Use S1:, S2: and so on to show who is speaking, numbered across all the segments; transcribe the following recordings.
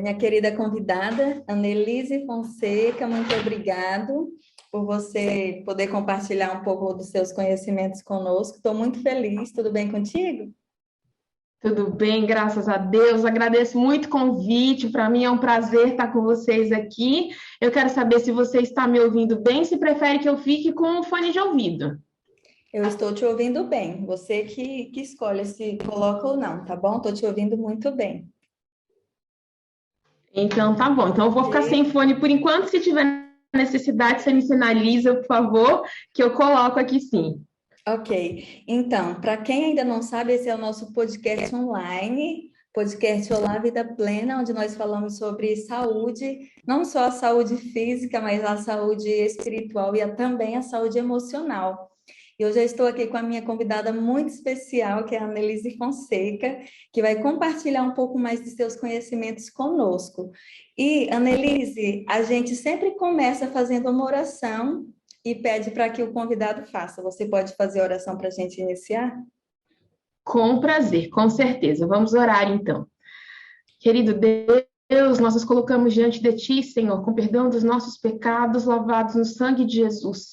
S1: Minha querida convidada, Annelise Fonseca, muito obrigado por você poder compartilhar um pouco dos seus conhecimentos conosco. Estou muito feliz, tudo bem contigo?
S2: Tudo bem, graças a Deus. Agradeço muito o convite. Para mim é um prazer estar com vocês aqui. Eu quero saber se você está me ouvindo bem, se prefere que eu fique com o fone de ouvido.
S1: Eu estou te ouvindo bem, você que escolhe se coloca ou não, tá bom? Estou te ouvindo muito bem.
S2: Então, tá bom. Então, eu vou ficar sem
S1: Ok.
S2: fone por enquanto. Se tiver necessidade, você me sinaliza, por favor, que eu coloco aqui sim.
S1: Ok, então, para quem ainda não sabe, esse é o nosso podcast online, podcast Olá Vida Plena, onde nós falamos sobre saúde, não só a saúde física, mas a saúde espiritual e também a saúde emocional. E hoje eu estou aqui com a minha convidada muito especial, que é a Annelise Fonseca, que vai compartilhar um pouco mais de seus conhecimentos conosco. E, Annelise, a gente sempre começa fazendo uma oração e pede para que o convidado faça. Você pode fazer a oração para a gente iniciar?
S2: Com prazer, com certeza. Vamos orar então. Querido Deus, nós nos colocamos diante de Ti, Senhor, com perdão dos nossos pecados lavados no sangue de Jesus,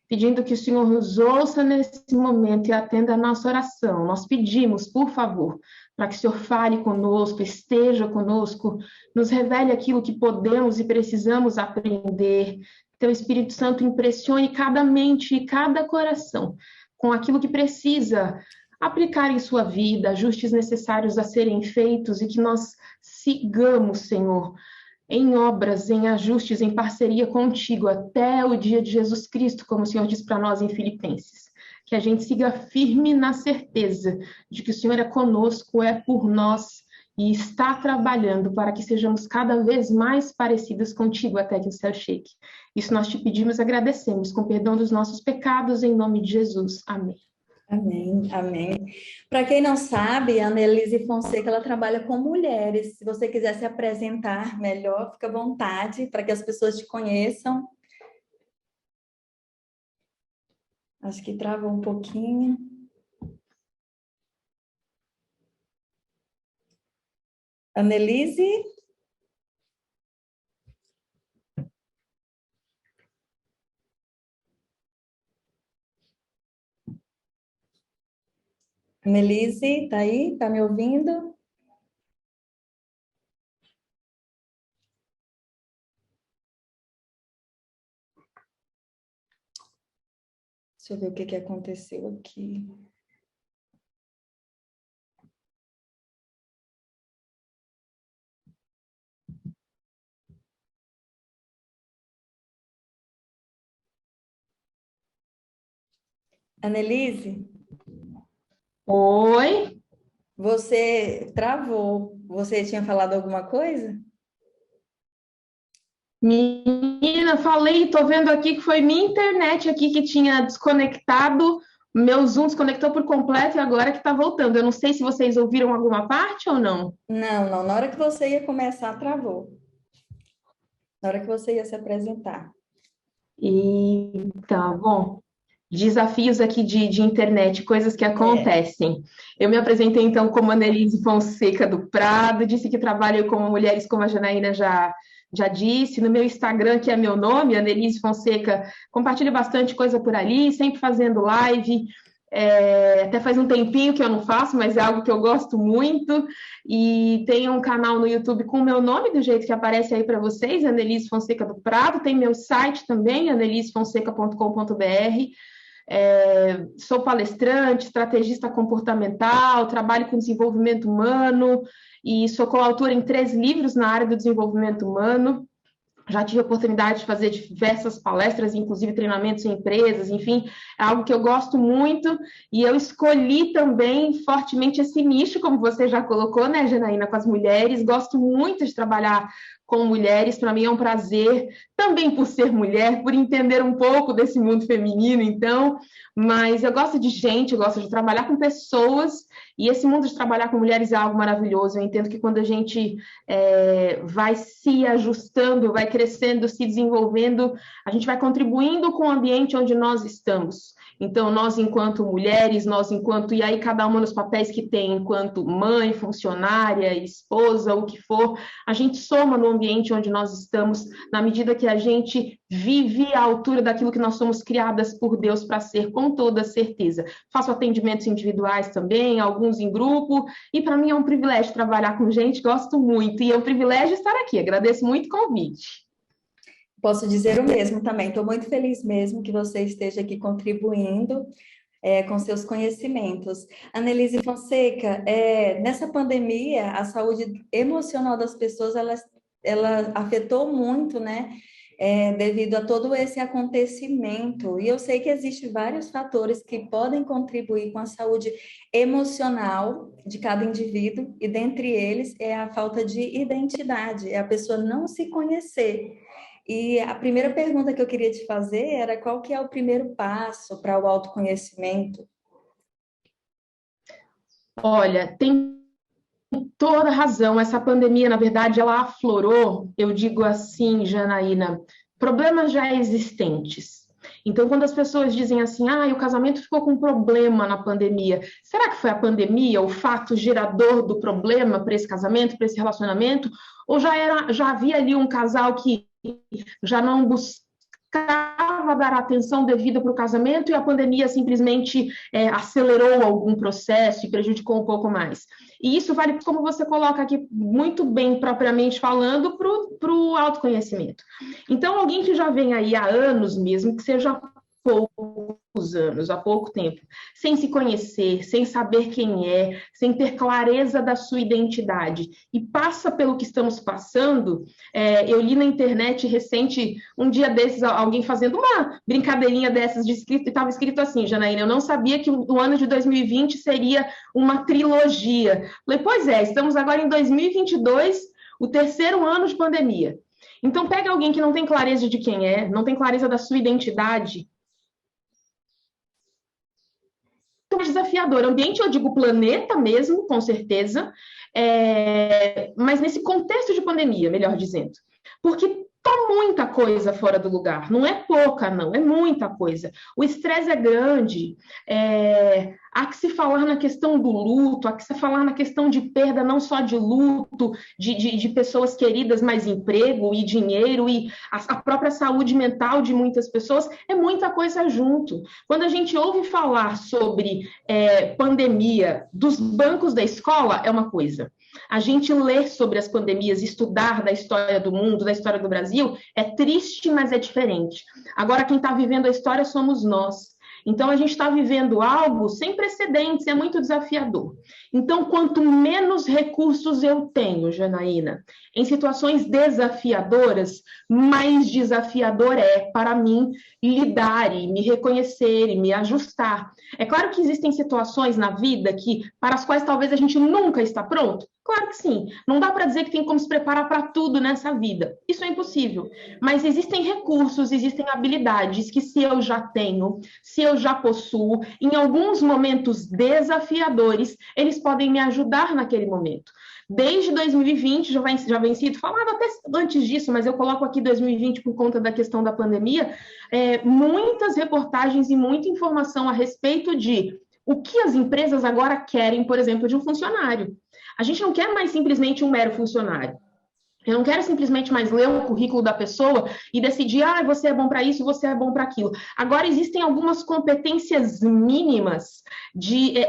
S2: pedindo que o Senhor nos ouça nesse momento e atenda a nossa oração. Nós pedimos, por favor, para que o Senhor fale conosco, esteja conosco, nos revele aquilo que podemos e precisamos aprender. Teu Espírito Santo impressione cada mente e cada coração com aquilo que precisa aplicar em sua vida, ajustes necessários a serem feitos e que nós sigamos, Senhor, em obras, em ajustes, em parceria contigo até o dia de Jesus Cristo, como o Senhor diz para nós em Filipenses. Que a gente siga firme na certeza de que o Senhor é conosco, é por nós e está trabalhando para que sejamos cada vez mais parecidas contigo até que o céu chegue. Isso nós te pedimos e agradecemos, com perdão dos nossos pecados, em nome de Jesus. Amém.
S1: Amém, amém. Para quem não sabe, a Annelise Fonseca, ela trabalha com mulheres. Se você quiser se apresentar melhor, fica à vontade para que as pessoas te conheçam. Acho que travou um pouquinho. Annelise? Annelise, tá aí? Tá me ouvindo? Deixa eu ver o que aconteceu aqui. Annelise,
S2: Oi?
S1: você travou. Você tinha falado alguma coisa?
S2: Menina, falei, tô vendo aqui que foi minha internet aqui que tinha desconectado, meu Zoom desconectou por completo e agora que tá voltando. Eu não sei se vocês ouviram alguma parte ou não.
S1: Não, não. Na hora que você ia começar, travou. Na hora que você ia se apresentar.
S2: E tá bom. Desafios aqui de internet, coisas que
S1: É.
S2: acontecem. Eu me apresentei então como Annelise Fonseca do Prado, disse que trabalho com mulheres, como a Janaína já disse. No meu Instagram, que é meu nome, Annelise Fonseca, compartilho bastante coisa por ali, sempre fazendo live. Até faz um tempinho que eu não faço, mas é algo que eu gosto muito. E tem um canal no YouTube com o meu nome, do jeito que aparece aí para vocês, Annelise Fonseca do Prado. Tem meu site também, annelisefonseca.com.br. Sou palestrante, estrategista comportamental, trabalho com desenvolvimento humano e sou coautora em 3 livros na área do desenvolvimento humano. Já tive a oportunidade de fazer diversas palestras, inclusive treinamentos em empresas, enfim, é algo que eu gosto muito e eu escolhi também fortemente esse nicho, como você já colocou, né, Janaína, com as mulheres. Gosto muito de trabalhar com mulheres, para mim é um prazer, também por ser mulher, por entender um pouco desse mundo feminino, então, mas eu gosto de gente, eu gosto de trabalhar com pessoas e esse mundo de trabalhar com mulheres é algo maravilhoso. Eu entendo que quando a gente vai se ajustando, vai crescendo, se desenvolvendo, a gente vai contribuindo com o ambiente onde nós estamos. Então, nós, enquanto mulheres, nós, enquanto... E aí, cada uma nos papéis que tem, enquanto mãe, funcionária, esposa, o que for, a gente soma no ambiente onde nós estamos, na medida que a gente vive à altura daquilo que nós somos criadas por Deus para ser, com toda certeza. Faço atendimentos individuais também, alguns em grupo, e para mim é um privilégio trabalhar com gente, gosto muito, e é um privilégio estar aqui. Agradeço muito o convite.
S1: Posso dizer o mesmo também. Estou muito feliz mesmo que você esteja aqui contribuindo com seus conhecimentos. Annelise Fonseca, nessa pandemia, a saúde emocional das pessoas, ela afetou muito, né? Devido a todo esse acontecimento. E eu sei que existem vários fatores que podem contribuir com a saúde emocional de cada indivíduo, e dentre eles é a falta de identidade, é a pessoa não se conhecer. E a primeira pergunta que eu queria te fazer era qual que é o primeiro passo para o autoconhecimento?
S2: Olha, tem toda razão. Essa pandemia, na verdade, ela aflorou, eu digo assim, Janaína, problemas já existentes. Então, quando as pessoas dizem assim, o casamento ficou com problema na pandemia, será que foi a pandemia o fato gerador do problema para esse casamento, para esse relacionamento? Ou já havia ali um casal que já não buscava dar atenção devida para o casamento e a pandemia simplesmente acelerou algum processo e prejudicou um pouco mais? E isso vale, como você coloca aqui, muito bem, propriamente falando, para o autoconhecimento. Então, alguém que já vem aí há anos mesmo, que seja poucos anos, há pouco tempo, sem se conhecer, sem saber quem é, sem ter clareza da sua identidade, e passa pelo que estamos passando. Eu li na internet recente, um dia desses, alguém fazendo uma brincadeirinha dessas, estava escrito assim, Janaína, eu não sabia que o ano de 2020 seria uma trilogia. Falei, pois é, estamos agora em 2022, o terceiro ano de pandemia. Então, pega alguém que não tem clareza de quem é, não tem clareza da sua identidade, desafiador. Ambiente, eu digo planeta mesmo, com certeza, mas nesse contexto de pandemia, melhor dizendo. Porque tá muita coisa fora do lugar. Não é pouca, não, é muita coisa. O estresse é grande. Há que se falar na questão do luto, há que se falar na questão de perda, não só de luto, de pessoas queridas, mas emprego e dinheiro e a própria saúde mental de muitas pessoas. É muita coisa junto. Quando a gente ouve falar sobre pandemia dos bancos da escola, é uma coisa. A gente ler sobre as pandemias, estudar da história do mundo, da história do Brasil, é triste, mas é diferente. Agora, quem está vivendo a história somos nós. Então, a gente está vivendo algo sem precedentes, é muito desafiador. Então, quanto menos recursos eu tenho, Janaína, em situações desafiadoras, mais desafiador é para mim lidar e me reconhecer e me ajustar. É claro que existem situações na vida para as quais talvez a gente nunca está pronto. Claro que sim. Não dá para dizer que tem como se preparar para tudo nessa vida. Isso é impossível. Mas existem recursos, existem habilidades que se eu já tenho, se eu já possuo, em alguns momentos desafiadores, eles podem me ajudar naquele momento. Desde 2020, já vem sido falado até antes disso, mas eu coloco aqui 2020 por conta da questão da pandemia, muitas reportagens e muita informação a respeito de o que as empresas agora querem, por exemplo, de um funcionário. A gente não quer mais simplesmente um mero funcionário. Eu não quero simplesmente mais ler o currículo da pessoa e decidir, você é bom para isso, você é bom para aquilo. Agora, existem algumas competências mínimas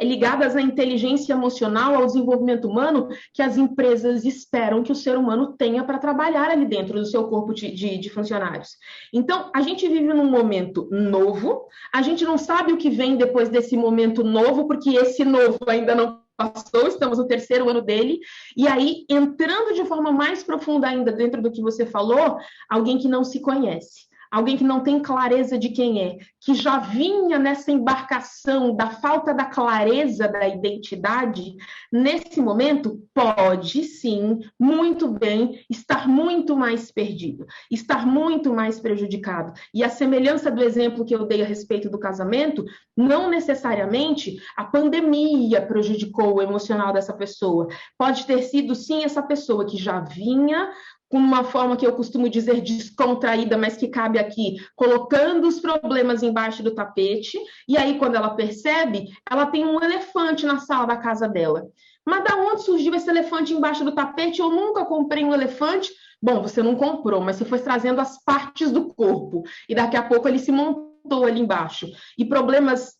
S2: ligadas à inteligência emocional, ao desenvolvimento humano, que as empresas esperam que o ser humano tenha para trabalhar ali dentro do seu corpo de funcionários. Então, a gente vive num momento novo, a gente não sabe o que vem depois desse momento novo, porque esse novo ainda não passou, estamos no terceiro ano dele, e aí, entrando de forma mais profunda ainda dentro do que você falou, alguém que não se conhece, alguém que não tem clareza de quem é, que já vinha nessa embarcação da falta da clareza da identidade, nesse momento, pode sim, muito bem, estar muito mais perdido, estar muito mais prejudicado. E a semelhança do exemplo que eu dei a respeito do casamento, não necessariamente a pandemia prejudicou o emocional dessa pessoa. Pode ter sido, sim, essa pessoa que já vinha com uma forma que eu costumo dizer descontraída, mas que cabe aqui, colocando os problemas embaixo do tapete, e aí quando ela percebe, ela tem um elefante na sala da casa dela. Mas da onde surgiu esse elefante embaixo do tapete? Eu nunca comprei um elefante. Bom, você não comprou, mas você foi trazendo as partes do corpo, e daqui a pouco ele se montou ali embaixo. E problemas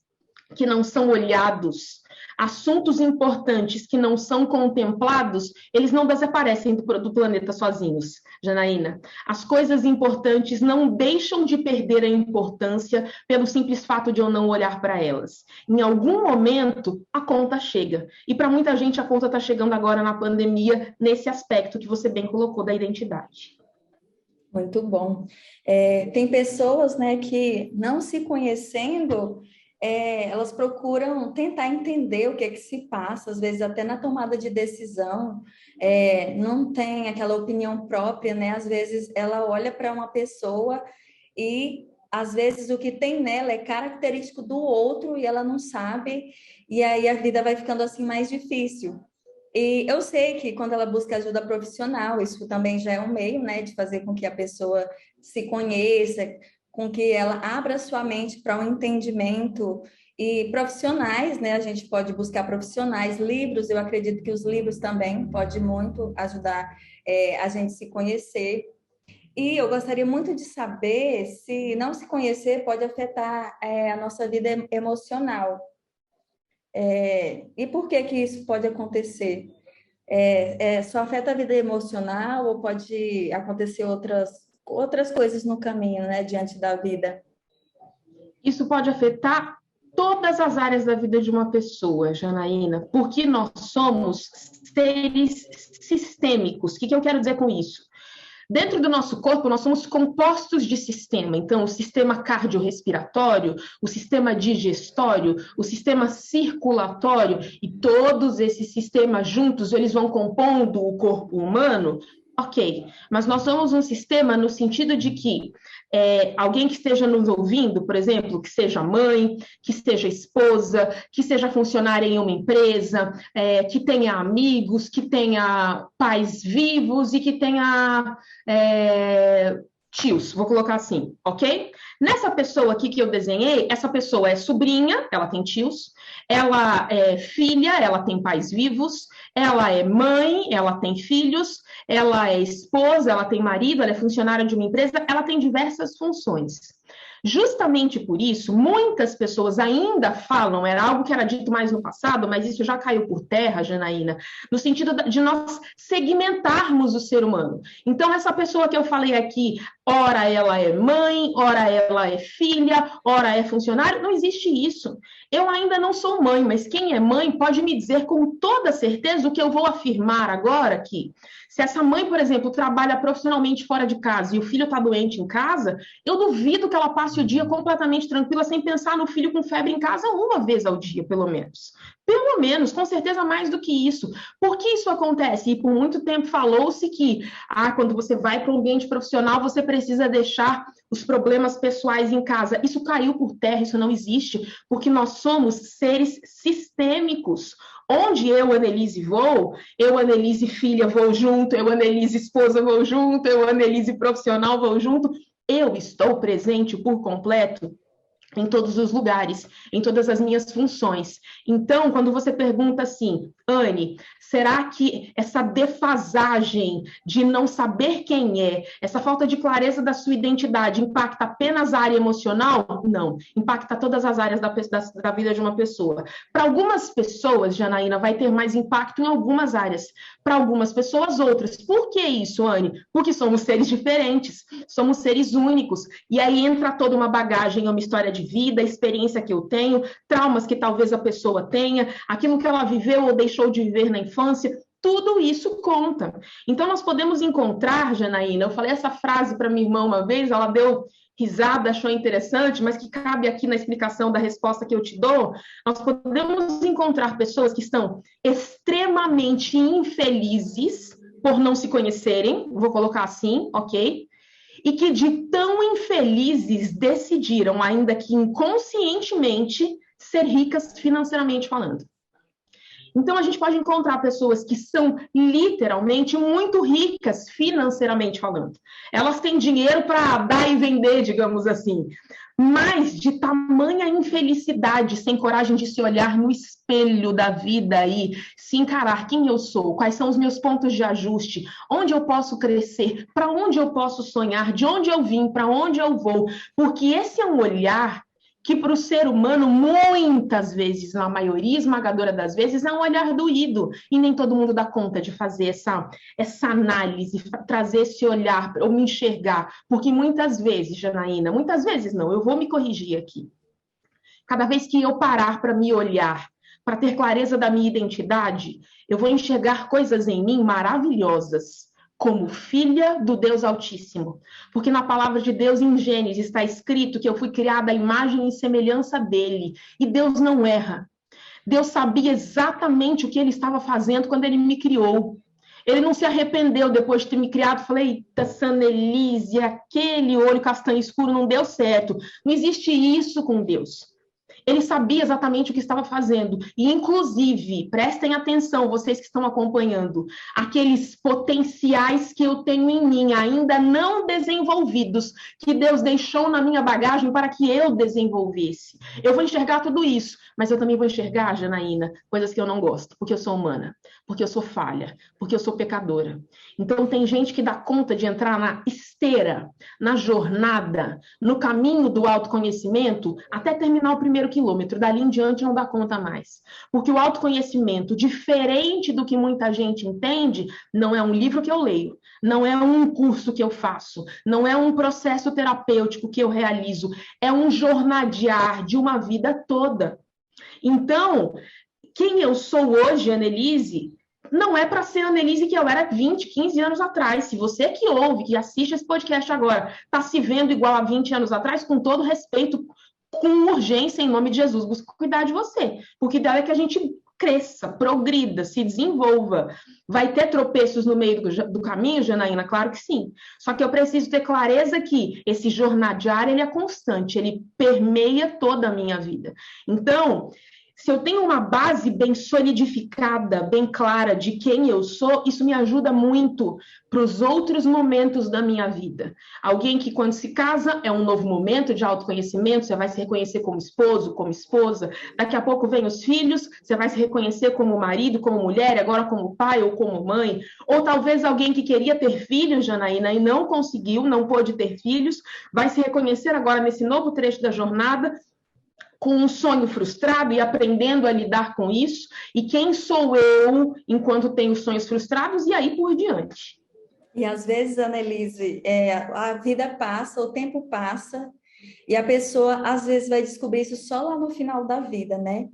S2: que não são olhados, assuntos importantes que não são contemplados, eles não desaparecem do planeta sozinhos, Janaína. As coisas importantes não deixam de perder a importância pelo simples fato de eu não olhar para elas. Em algum momento, a conta chega. E para muita gente, a conta está chegando agora na pandemia, nesse aspecto que você bem colocou da identidade.
S1: Muito bom. Tem pessoas, né, que não se conhecendo, elas procuram tentar entender o que é que se passa, às vezes até na tomada de decisão, não tem aquela opinião própria, né? Às vezes ela olha para uma pessoa e às vezes o que tem nela é característico do outro e ela não sabe, e aí a vida vai ficando assim mais difícil. E eu sei que quando ela busca ajuda profissional, isso também já é um meio, né, de fazer com que a pessoa se conheça, com que ela abra sua mente para um entendimento. E profissionais, né, a gente pode buscar profissionais, livros, eu acredito que os livros também podem muito ajudar a gente se conhecer. E eu gostaria muito de saber se não se conhecer pode afetar a nossa vida emocional. E por que que isso pode acontecer? Só afeta a vida emocional ou pode acontecer outras coisas no caminho, né, diante da vida?
S2: Isso pode afetar todas as áreas da vida de uma pessoa, Janaína, porque nós somos seres sistêmicos. O que eu quero dizer com isso? Dentro do nosso corpo, nós somos compostos de sistema. Então, o sistema cardiorrespiratório, o sistema digestório, o sistema circulatório, e todos esses sistemas juntos, eles vão compondo o corpo humano. Ok, mas nós somos um sistema no sentido de que alguém que esteja nos ouvindo, por exemplo, que seja mãe, que seja esposa, que seja funcionária em uma empresa, que tenha amigos, que tenha pais vivos e que tenha tios, vou colocar assim, ok? Nessa pessoa aqui que eu desenhei, essa pessoa é sobrinha, ela tem tios, ela é filha, ela tem pais vivos, ela é mãe, ela tem filhos, ela é esposa, ela tem marido, ela é funcionária de uma empresa, ela tem diversas funções. Justamente por isso, muitas pessoas ainda falam, era algo que era dito mais no passado, mas isso já caiu por terra, Janaína, no sentido de nós segmentarmos o ser humano. Então, essa pessoa que eu falei aqui, ora ela é mãe, ora ela é filha, ora é funcionário, não existe isso. Eu ainda não sou mãe, mas quem é mãe pode me dizer com toda certeza o que eu vou afirmar agora aqui. Se essa mãe, por exemplo, trabalha profissionalmente fora de casa e o filho está doente em casa, eu duvido que ela passe o dia completamente tranquila sem pensar no filho com febre em casa uma vez ao dia, pelo menos. Pelo menos, com certeza mais do que isso. Por que isso acontece? E por muito tempo falou-se que quando você vai para o ambiente profissional, você precisa deixar os problemas pessoais em casa. Isso caiu por terra, isso não existe, porque nós somos seres sistêmicos. Onde eu, Annelise, vou, eu, Annelise, filha, vou junto, eu, Annelise, esposa, vou junto, eu, Annelise, profissional, vou junto. Eu estou presente por completo em todos os lugares, em todas as minhas funções. Então, quando você pergunta assim, Anne, será que essa defasagem de não saber quem é, essa falta de clareza da sua identidade impacta apenas a área emocional? Não, impacta todas as áreas da vida de uma pessoa. Para algumas pessoas, Janaína, vai ter mais impacto em algumas áreas. Para algumas pessoas, outras. Por que isso, Anne? Porque somos seres diferentes, somos seres únicos. E aí entra toda uma bagagem, uma história de vida, a experiência que eu tenho, traumas que talvez a pessoa tenha, aquilo que ela viveu ou deixou de viver na infância, tudo isso conta. Então, nós podemos encontrar, Janaína, eu falei essa frase para minha irmã uma vez, ela deu risada, achou interessante, mas que cabe aqui na explicação da resposta que eu te dou, nós podemos encontrar pessoas que estão extremamente infelizes por não se conhecerem, vou colocar assim, ok? E que de tão infelizes decidiram, ainda que inconscientemente, ser ricas financeiramente falando. Então, a gente pode encontrar pessoas que são literalmente muito ricas financeiramente falando. Elas têm dinheiro para dar e vender, digamos assim. Mas de tamanha infelicidade, sem coragem de se olhar no espelho da vida e se encarar quem eu sou, quais são os meus pontos de ajuste, onde eu posso crescer, para onde eu posso sonhar, de onde eu vim, para onde eu vou. Porque esse é um olhar que para o ser humano, muitas vezes, na maioria esmagadora das vezes, é um olhar doído, e nem todo mundo dá conta de fazer essa análise, trazer esse olhar, ou me enxergar, porque muitas vezes, Janaína, muitas vezes não, eu vou me corrigir aqui, cada vez que eu parar para me olhar, para ter clareza da minha identidade, eu vou enxergar coisas em mim maravilhosas, como filha do Deus Altíssimo. Porque na palavra de Deus, em Gênesis, está escrito que eu fui criada à imagem e semelhança dele. E Deus não erra. Deus sabia exatamente o que ele estava fazendo quando ele me criou. Ele não se arrependeu depois de ter me criado. Falei, eita, Sanelise, aquele olho castanho escuro não deu certo. Não existe isso com Deus. Ele sabia exatamente o que estava fazendo. E, inclusive, prestem atenção, vocês que estão acompanhando, aqueles potenciais que eu tenho em mim, ainda não desenvolvidos, que Deus deixou na minha bagagem para que eu desenvolvesse. Eu vou enxergar tudo isso, mas eu também vou enxergar, Janaína, coisas que eu não gosto, porque eu sou humana, porque eu sou falha, porque eu sou pecadora. Então, tem gente que dá conta de entrar na esteira, na jornada, no caminho do autoconhecimento, até terminar o primeiro quilômetro. Dali em diante não dá conta mais. Porque o autoconhecimento, diferente do que muita gente entende, não é um livro que eu leio, não é um curso que eu faço, não é um processo terapêutico que eu realizo, é um jornadear de uma vida toda. Então, quem eu sou hoje, Annelise, não é para ser a Annelise que eu era 20, 15 anos atrás. Se você que ouve, que assiste esse podcast agora, está se vendo igual a 20 anos atrás, com todo respeito, com urgência, em nome de Jesus, busca cuidar de você. Porque o ideal é que a gente cresça, progrida, se desenvolva. Vai ter tropeços no meio do caminho, Janaína? Claro que sim. Só que eu preciso ter clareza que esse jornadear, ele é constante, ele permeia toda a minha vida. Então, se eu tenho uma base bem solidificada, bem clara de quem eu sou, isso me ajuda muito para os outros momentos da minha vida. Alguém que, quando se casa, é um novo momento de autoconhecimento, você vai se reconhecer como esposo, como esposa. Daqui a pouco vem os filhos, você vai se reconhecer como marido, como mulher, agora como pai ou como mãe. Ou talvez alguém que queria ter filhos, Janaína, e não conseguiu, não pôde ter filhos, vai se reconhecer agora nesse novo trecho da jornada, com um sonho frustrado e aprendendo a lidar com isso, e quem sou eu enquanto tenho sonhos frustrados, e aí por diante.
S1: E às vezes, Annelise, a vida passa, o tempo passa, e a pessoa às vezes vai descobrir isso só lá no final da vida, né?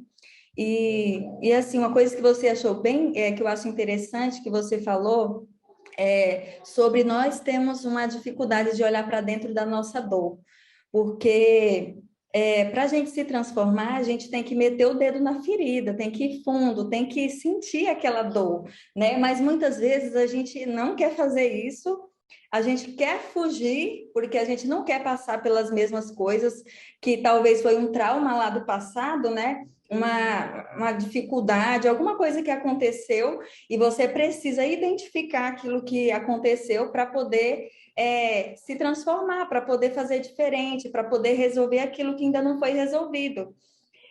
S1: E assim, uma coisa que você achou bem, que eu acho interessante, que você falou, sobre nós temos uma dificuldade de olhar para dentro da nossa dor, porque para a gente se transformar, a gente tem que meter o dedo na ferida, tem que ir fundo, tem que sentir aquela dor, né? Mas muitas vezes a gente não quer fazer isso, a gente quer fugir, porque a gente não quer passar pelas mesmas coisas, que talvez foi um trauma lá do passado, né? Uma dificuldade, alguma coisa que aconteceu, e você precisa identificar aquilo que aconteceu para poder se transformar, para poder fazer diferente, para poder resolver aquilo que ainda não foi resolvido.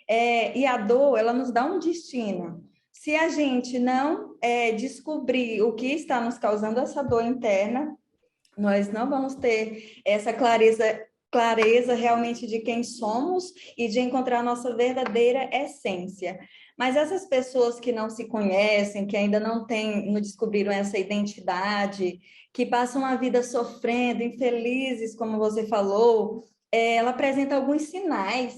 S1: E a dor, ela nos dá um destino. Se a gente não descobrir o que está nos causando essa dor interna, nós não vamos ter essa clareza realmente de quem somos e de encontrar a nossa verdadeira essência. Mas essas pessoas que não se conhecem, que ainda não descobriram essa identidade, que passam a vida sofrendo, infelizes, como você falou, ela apresenta alguns sinais.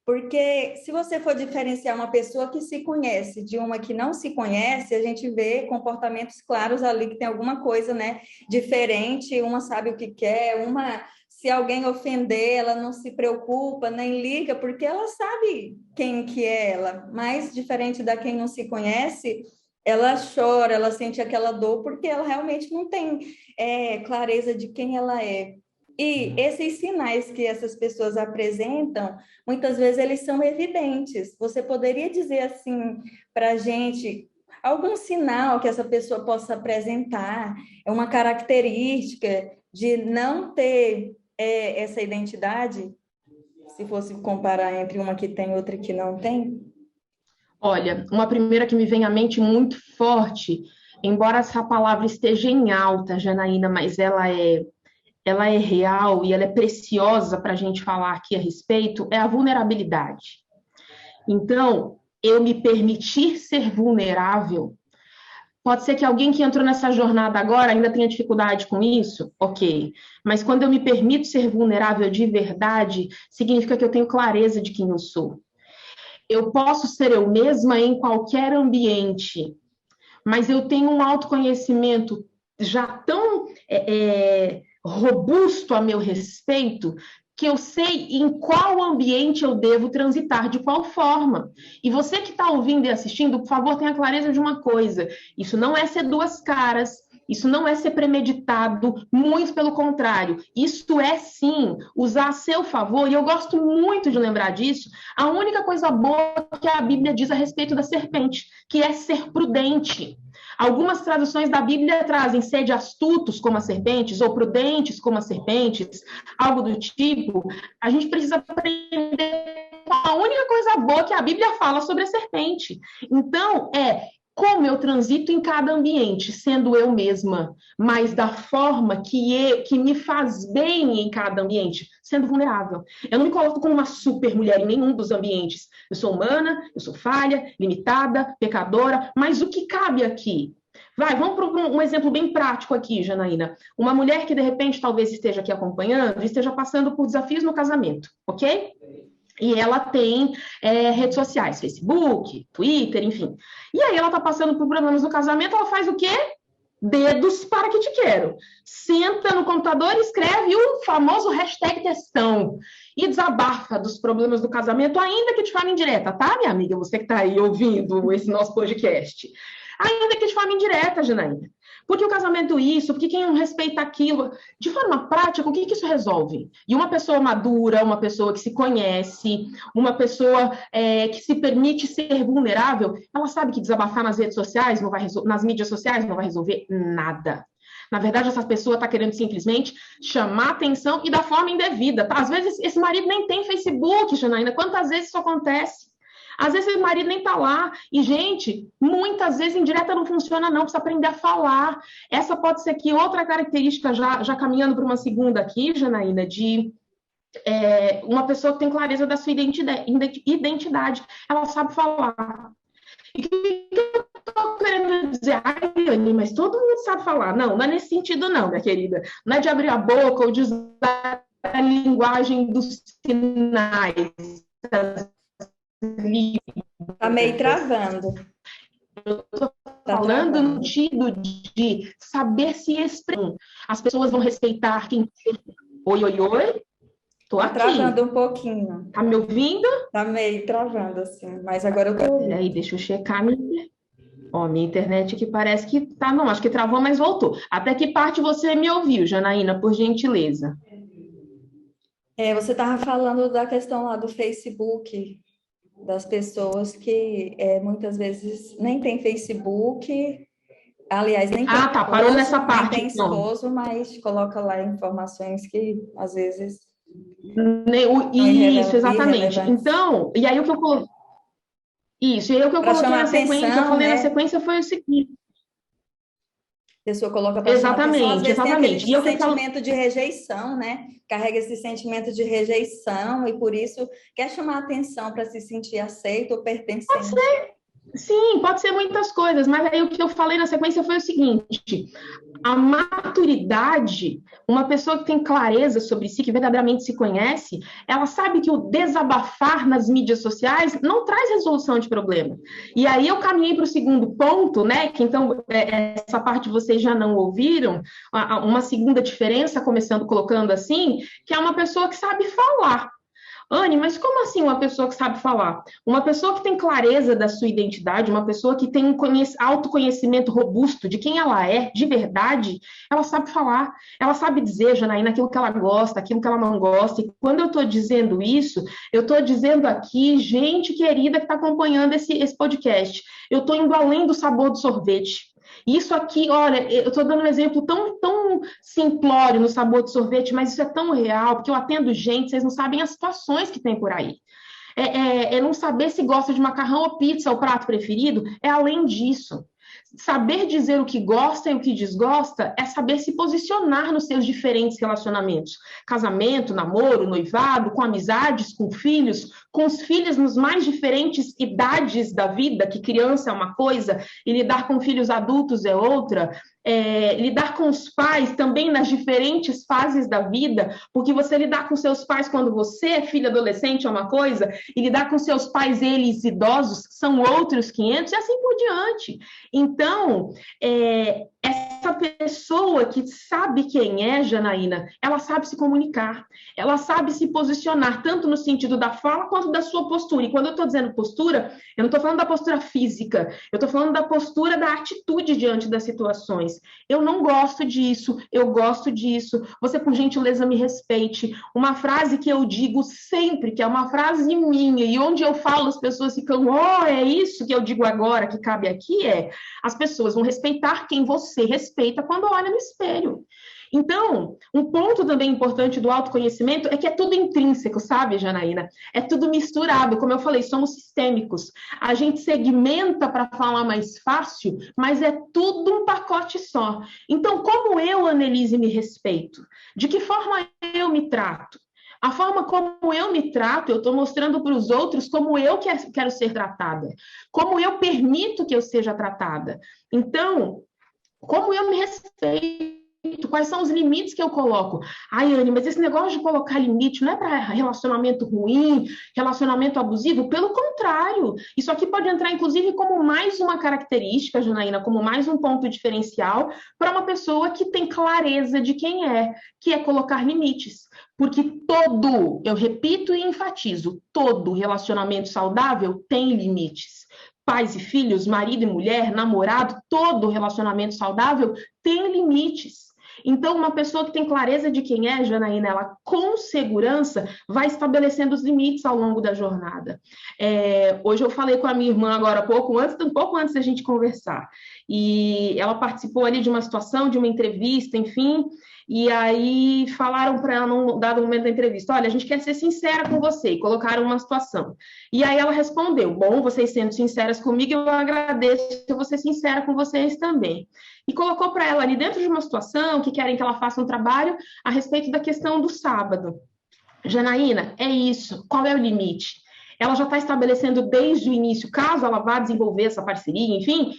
S1: Porque se você for diferenciar uma pessoa que se conhece de uma que não se conhece, a gente vê comportamentos claros ali que tem alguma coisa, né, diferente, uma sabe o que quer, uma, se alguém ofender, ela não se preocupa, nem liga, porque ela sabe quem que é ela, mas diferente da quem não se conhece, ela chora, ela sente aquela dor, porque ela realmente não tem clareza de quem ela é. E esses sinais que essas pessoas apresentam, muitas vezes eles são evidentes. Você poderia dizer assim para a gente algum sinal que essa pessoa possa apresentar, é uma característica de não ter essa identidade, se fosse comparar entre uma que tem e outra que não tem?
S2: Olha, uma primeira que me vem à mente muito forte, embora essa palavra esteja em alta, Janaína, mas ela é real e ela é preciosa para a gente falar aqui a respeito, é a vulnerabilidade. Então, eu me permitir ser vulnerável. Pode ser que alguém que entrou nessa jornada agora ainda tenha dificuldade com isso, ok. Mas quando eu me permito ser vulnerável de verdade, significa que eu tenho clareza de quem eu sou. Eu posso ser eu mesma em qualquer ambiente, mas eu tenho um autoconhecimento já tão robusto a meu respeito, que eu sei em qual ambiente eu devo transitar, de qual forma. E você que está ouvindo e assistindo, por favor, tenha clareza de uma coisa: isso não é ser duas caras, isso não é ser premeditado, muito pelo contrário. Isso é, sim, usar a seu favor, e eu gosto muito de lembrar disso. A única coisa boa que a Bíblia diz a respeito da serpente, que é ser prudente. Algumas traduções da Bíblia trazem sede astutos como as serpentes, ou prudentes como as serpentes, algo do tipo. A gente precisa aprender a única coisa boa que a Bíblia fala sobre a serpente. Então, como eu transito em cada ambiente, sendo eu mesma, mas da forma que me faz bem em cada ambiente, sendo vulnerável. Eu não me coloco como uma super mulher em nenhum dos ambientes. Eu sou humana, eu sou falha, limitada, pecadora, mas o que cabe aqui? Vamos para um exemplo bem prático aqui, Janaína. Uma mulher que, de repente, talvez esteja aqui acompanhando, esteja passando por desafios no casamento, ok? E ela tem redes sociais, Facebook, Twitter, enfim. E aí ela está passando por problemas no casamento, ela faz o quê? Dedos para que te quero. Senta no computador e escreve o famoso hashtag textão. E desabafa dos problemas do casamento, ainda que de forma indireta, tá, minha amiga? Você que está aí ouvindo esse nosso podcast. Ainda que de forma indireta, Janaína. Porque o casamento isso, porque quem não respeita aquilo. De forma prática, o que isso resolve? E uma pessoa madura, uma pessoa que se conhece, uma pessoa que se permite ser vulnerável, ela sabe que desabafar nas redes sociais, nas mídias sociais, não vai resolver nada. Na verdade, essa pessoa está querendo simplesmente chamar atenção e da forma indevida. Tá? Às vezes, esse marido nem tem Facebook, Janaína. Quantas vezes isso acontece? Às vezes o marido nem tá lá. E, gente, muitas vezes indireta não funciona, não. Precisa aprender a falar. Essa pode ser aqui outra característica, já caminhando para uma segunda aqui, Janaína, de uma pessoa que tem clareza da sua identidade. Ela sabe falar. E o que eu tô querendo dizer? Ai, Anny, mas todo mundo sabe falar. Não, não é nesse sentido, não, minha querida. Não é de abrir a boca ou de usar a linguagem dos sinais.
S1: Tá meio travando.
S2: Eu tô falando no sentido de saber se expressar. As pessoas vão respeitar quem... Oi, oi, oi. Tô aqui.
S1: Travando um pouquinho.
S2: Tá me ouvindo?
S1: Tá meio travando, assim. Mas agora eu tô ouvindo.
S2: Peraí, deixa eu checar minha internet aqui parece que tá... Não, acho que travou, mas voltou. Até que parte você me ouviu, Janaína, por gentileza?
S1: Você tava falando da questão lá do Facebook, das pessoas que muitas vezes nem tem Facebook, aliás, nem tem
S2: tá, parou nessa parte.
S1: Nem tem esposo, mas coloca lá informações que às vezes
S2: isso, exatamente. Então, e aí o que eu coloquei... Isso, e aí o que eu coloquei na sequência, eu falei na sequência foi o seguinte...
S1: A pessoa coloca para chamar atenção, às vezes tem aquele sentimento de rejeição, né? Carrega esse sentimento de rejeição e por isso quer chamar atenção para se sentir aceito ou pertencente.
S2: Pode ser. Sim, pode ser muitas coisas, mas aí o que eu falei na sequência foi o seguinte: a maturidade, uma pessoa que tem clareza sobre si, que verdadeiramente se conhece, ela sabe que o desabafar nas mídias sociais não traz resolução de problema. E aí eu caminhei para o segundo ponto, né? Que então essa parte vocês já não ouviram, uma segunda diferença, colocando assim, que é uma pessoa que sabe falar. Anne, mas como assim uma pessoa que sabe falar? Uma pessoa que tem clareza da sua identidade, uma pessoa que tem um autoconhecimento robusto de quem ela é, de verdade, ela sabe falar, ela sabe dizer, Janaína, aquilo que ela gosta, aquilo que ela não gosta. E quando eu estou dizendo isso, eu estou dizendo aqui, gente querida que está acompanhando esse podcast, eu estou indo além do sabor do sorvete. Isso aqui, olha, eu estou dando um exemplo tão simplório no sabor de sorvete, mas isso é tão real, porque eu atendo gente, vocês não sabem as situações que tem por aí. É não saber se gosta de macarrão ou pizza, o prato preferido, é além disso. Saber dizer o que gosta e o que desgosta é saber se posicionar nos seus diferentes relacionamentos. Casamento, namoro, noivado, com amizades, com filhos, com os filhos nas mais diferentes idades da vida, que criança é uma coisa e lidar com filhos adultos é outra. Lidar com os pais também nas diferentes fases da vida, porque você lidar com seus pais quando você é filho adolescente é uma coisa, e lidar com seus pais, eles idosos, são outros 500, e assim por diante. Então, essa pessoa que sabe quem é, Janaína, ela sabe se comunicar, ela sabe se posicionar, tanto no sentido da fala quanto da sua postura. E quando eu estou dizendo postura, eu não estou falando da postura física, eu estou falando da postura da atitude diante das situações. Eu não gosto disso, eu gosto disso, você, por gentileza, me respeite. Uma frase que eu digo sempre, que é uma frase minha, e onde eu falo, as pessoas ficam, é isso que eu digo agora, que cabe aqui, as pessoas vão respeitar quem você respeita quando olha no espelho. Então, um ponto também importante do autoconhecimento é que é tudo intrínseco, sabe, Janaína? É tudo misturado, como eu falei, somos sistêmicos. A gente segmenta para falar mais fácil, mas é tudo um pacote só. Então, como eu, Annelise, me respeito? De que forma eu me trato? A forma como eu me trato, eu estou mostrando para os outros como eu quero ser tratada, como eu permito que eu seja tratada. Então, como eu me respeito? Quais são os limites que eu coloco? Ai, Anne, mas esse negócio de colocar limite não é para relacionamento ruim, relacionamento abusivo? Pelo contrário, isso aqui pode entrar, inclusive, como mais uma característica, Janaína, como mais um ponto diferencial para uma pessoa que tem clareza de quem é, que é colocar limites. Porque eu repito e enfatizo, todo relacionamento saudável tem limites. Pais e filhos, marido e mulher, namorado, todo relacionamento saudável tem limites. Então, uma pessoa que tem clareza de quem é, Janaína, ela com segurança vai estabelecendo os limites ao longo da jornada. Hoje eu falei com a minha irmã agora um pouco antes da gente conversar, e ela participou ali de uma situação, de uma entrevista, enfim, e aí falaram para ela num dado momento da entrevista, olha, a gente quer ser sincera com você, e colocaram uma situação. E aí ela respondeu, bom, vocês sendo sinceras comigo, eu agradeço, eu vou ser sincera com vocês também. E colocou para ela ali dentro de uma situação que querem que ela faça um trabalho a respeito da questão do sábado. Janaína, é isso, qual é o limite? Ela já está estabelecendo desde o início, caso ela vá desenvolver essa parceria, enfim,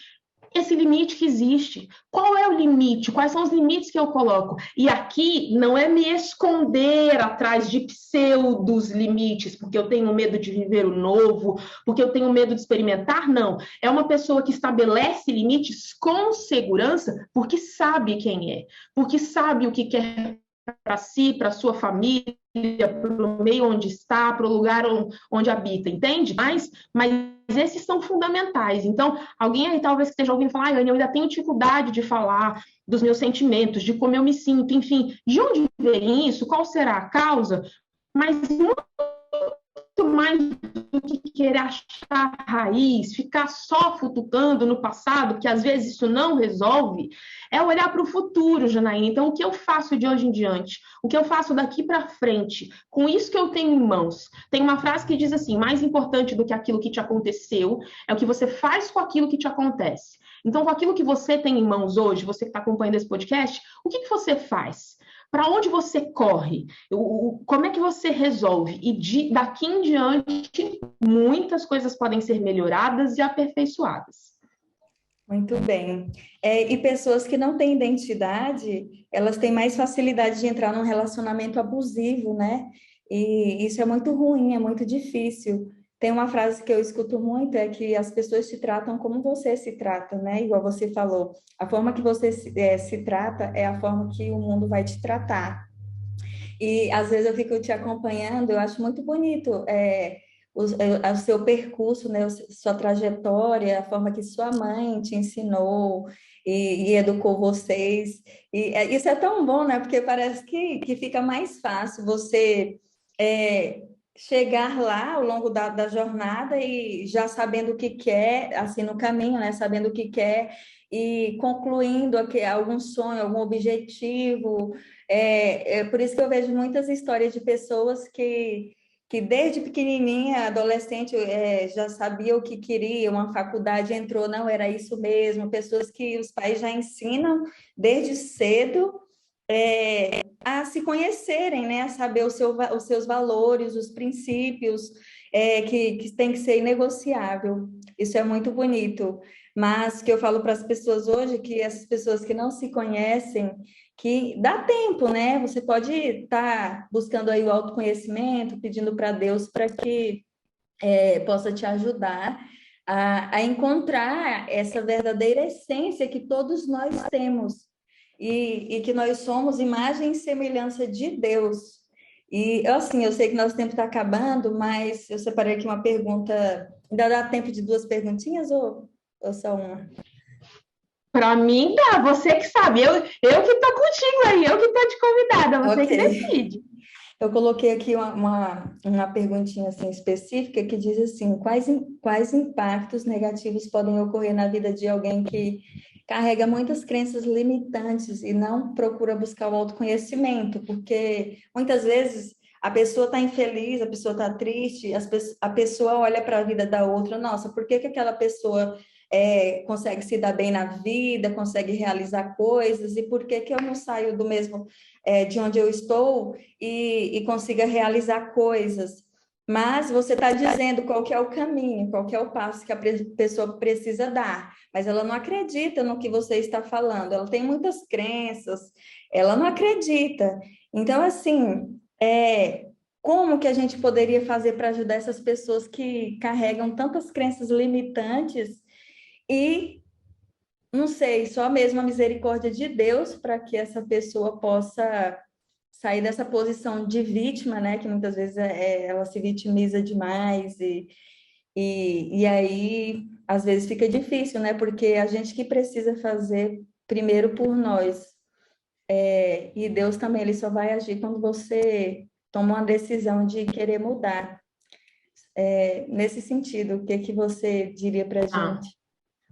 S2: esse limite que existe. Qual é o limite? Quais são os limites que eu coloco? E aqui não é me esconder atrás de pseudos limites, porque eu tenho medo de viver o novo, porque eu tenho medo de experimentar, não. É uma pessoa que estabelece limites com segurança, porque sabe quem é, porque sabe o que quer para si, para sua família, para o meio onde está, para o lugar onde habita, entende? Mas esses são fundamentais. Então, alguém aí talvez esteja ouvindo falar, Anne, eu ainda tenho dificuldade de falar dos meus sentimentos, de como eu me sinto, enfim, de onde vem isso? Qual será a causa? Mas muito mais do que querer achar a raiz, ficar só futucando no passado, que às vezes isso não resolve, é olhar para o futuro, Janaína. Então, o que eu faço de hoje em diante? O que eu faço daqui para frente? Com isso que eu tenho em mãos. Tem uma frase que diz assim, mais importante do que aquilo que te aconteceu é o que você faz com aquilo que te acontece. Então, com aquilo que você tem em mãos hoje, você que está acompanhando esse podcast, o que você faz? Para onde você corre? Como é que você resolve? E daqui em diante, muitas coisas podem ser melhoradas e aperfeiçoadas.
S1: Muito bem. E pessoas que não têm identidade, elas têm mais facilidade de entrar num relacionamento abusivo, né? E isso é muito ruim, é muito difícil. Tem uma frase que eu escuto muito, é que as pessoas te tratam como você se trata, né? Igual você falou, a forma que você se trata é a forma que o mundo vai te tratar. E às vezes eu fico te acompanhando, eu acho muito bonito o seu percurso, né, sua trajetória, a forma que sua mãe te ensinou e educou vocês. Isso é tão bom, né? Porque parece que fica mais fácil você é, chegar lá ao longo da jornada e já sabendo o que quer, assim, no caminho, né? Sabendo o que quer e concluindo algum sonho, algum objetivo. É por isso que eu vejo muitas histórias de pessoas que desde pequenininha, adolescente, já sabia o que queria, uma faculdade entrou, não, era isso mesmo. Pessoas que os pais já ensinam desde cedo a se conhecerem, né? A saber os seus valores, os princípios, que tem que ser inegociável. Isso é muito bonito. Mas que eu falo para as pessoas hoje, que essas pessoas que não se conhecem, que dá tempo, né? Você pode estar buscando aí o autoconhecimento, pedindo para Deus para que possa te ajudar a encontrar essa verdadeira essência que todos nós temos e que nós somos imagem e semelhança de Deus. E assim, eu sei que nosso tempo está acabando, mas eu separei aqui uma pergunta. Ainda dá tempo de duas perguntinhas ou só uma?
S2: Para mim, dá, você que sabe. Eu que tô contigo aí, eu que tô de convidada, você que
S1: Ok.
S2: decide.
S1: Eu coloquei aqui uma perguntinha assim, específica que diz assim: quais impactos negativos podem ocorrer na vida de alguém que carrega muitas crenças limitantes e não procura buscar o autoconhecimento? Porque muitas vezes a pessoa está infeliz, a pessoa está triste, a pessoa olha para a vida da outra, nossa, por que aquela pessoa consegue se dar bem na vida, consegue realizar coisas, e por que eu não saio do mesmo de onde eu estou e consiga realizar coisas? Mas você está dizendo qual que é o caminho, qual que é o passo que a pessoa precisa dar, mas ela não acredita no que você está falando, ela tem muitas crenças, ela não acredita. Então, assim, como que a gente poderia fazer para ajudar essas pessoas que carregam tantas crenças limitantes e, não sei, só mesmo a misericórdia de Deus para que essa pessoa possa sair dessa posição de vítima, né? Que muitas vezes ela se vitimiza demais e aí às vezes fica difícil, né? Porque a gente que precisa fazer primeiro por nós. E Deus também, ele só vai agir quando você toma uma decisão de querer mudar. Nesse sentido, o que que você diria para a
S2: Ah,
S1: gente?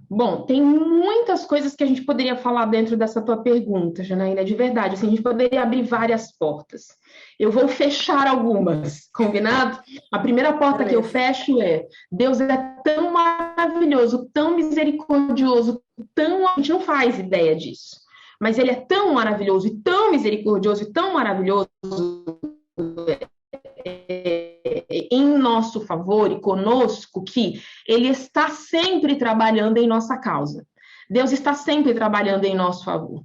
S2: bom, tem muitas coisas que a gente poderia falar dentro dessa tua pergunta, Janaína, de verdade. Assim, a gente poderia abrir várias portas. Eu vou fechar algumas, combinado? A primeira porta que eu
S1: Beleza.
S2: fecho é: Deus é tão maravilhoso, tão misericordioso, tão. A gente não faz ideia disso. Mas ele é tão maravilhoso e tão misericordioso e tão maravilhoso em nosso favor e conosco, que ele está sempre trabalhando em nossa causa. Deus está sempre trabalhando em nosso favor.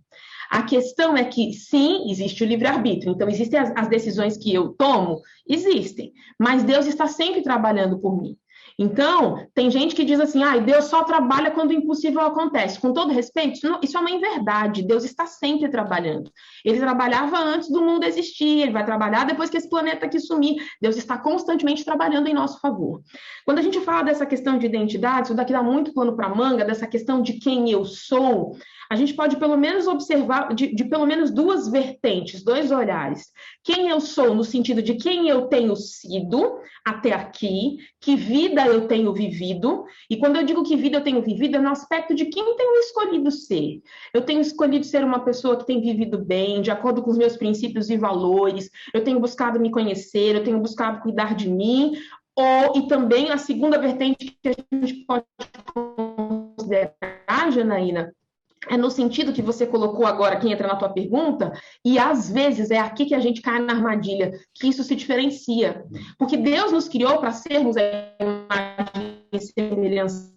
S2: A questão é que, sim, existe o livre-arbítrio. Então, existem as decisões que eu tomo? Existem. Mas Deus está sempre trabalhando por mim. Então, tem gente que diz assim: Deus só trabalha quando o impossível acontece. Com todo respeito, isso é uma inverdade. Deus está sempre trabalhando. Ele trabalhava antes do mundo existir, ele vai trabalhar depois que esse planeta aqui sumir. Deus está constantemente trabalhando em nosso favor. Quando a gente fala dessa questão de identidade, isso daqui dá muito pano para manga, dessa questão de quem eu sou, a gente pode pelo menos observar de pelo menos duas vertentes, dois olhares. Quem eu sou no sentido de quem eu tenho sido até aqui, que vida eu tenho vivido, e quando eu digo que vida eu tenho vivido, é no aspecto de quem eu tenho escolhido ser. Eu tenho escolhido ser uma pessoa que tem vivido bem, de acordo com os meus princípios e valores, eu tenho buscado me conhecer, eu tenho buscado cuidar de mim, e também a segunda vertente que a gente pode considerar, Janaína, é no sentido que você colocou agora, que entra na tua pergunta, e às vezes é aqui que a gente cai na armadilha, que isso se diferencia. Porque Deus nos criou para sermos a imagem e semelhança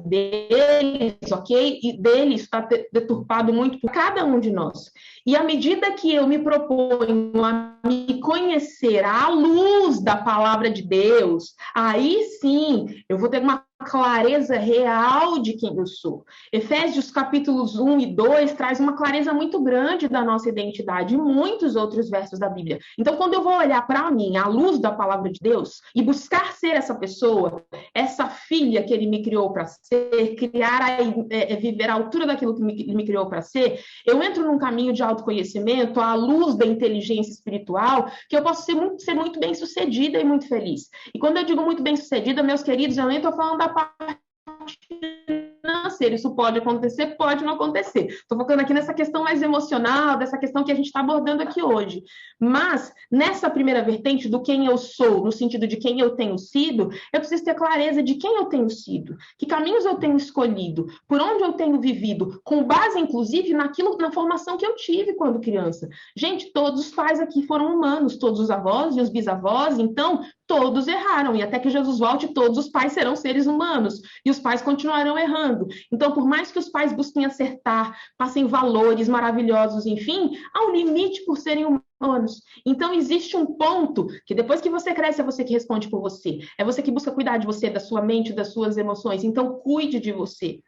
S2: deles, ok? E dele está deturpado muito por cada um de nós. E à medida que eu me proponho a me conhecer à luz da palavra de Deus, aí sim eu vou ter uma clareza real de quem eu sou. Efésios capítulos 1 e 2 traz uma clareza muito grande da nossa identidade e muitos outros versos da Bíblia. Então, quando eu vou olhar para mim à luz da palavra de Deus e buscar ser essa pessoa, essa filha que ele me criou para ser, viver à altura daquilo que ele me criou para ser, eu entro num caminho de autoconhecimento à luz da inteligência espiritual, que eu posso ser muito bem sucedida e muito feliz. E quando eu digo muito bem sucedida, meus queridos, eu nem estou falando da parte financeira. Isso pode acontecer, pode não acontecer. Estou focando aqui nessa questão mais emocional, dessa questão que a gente está abordando aqui hoje. Mas, nessa primeira vertente do quem eu sou, no sentido de quem eu tenho sido, eu preciso ter clareza de quem eu tenho sido, que caminhos eu tenho escolhido, por onde eu tenho vivido, com base, inclusive, na formação que eu tive quando criança. Gente, todos os pais aqui foram humanos, todos os avós e os bisavós, então, todos erraram, e até que Jesus volte, todos os pais serão seres humanos, e os pais continuarão errando. Então, por mais que os pais busquem acertar, passem valores maravilhosos, enfim, há um limite por serem humanos. Então, existe um ponto que depois que você cresce, é você que responde por você. É você que busca cuidar de você, da sua mente, das suas emoções. Então, cuide de você.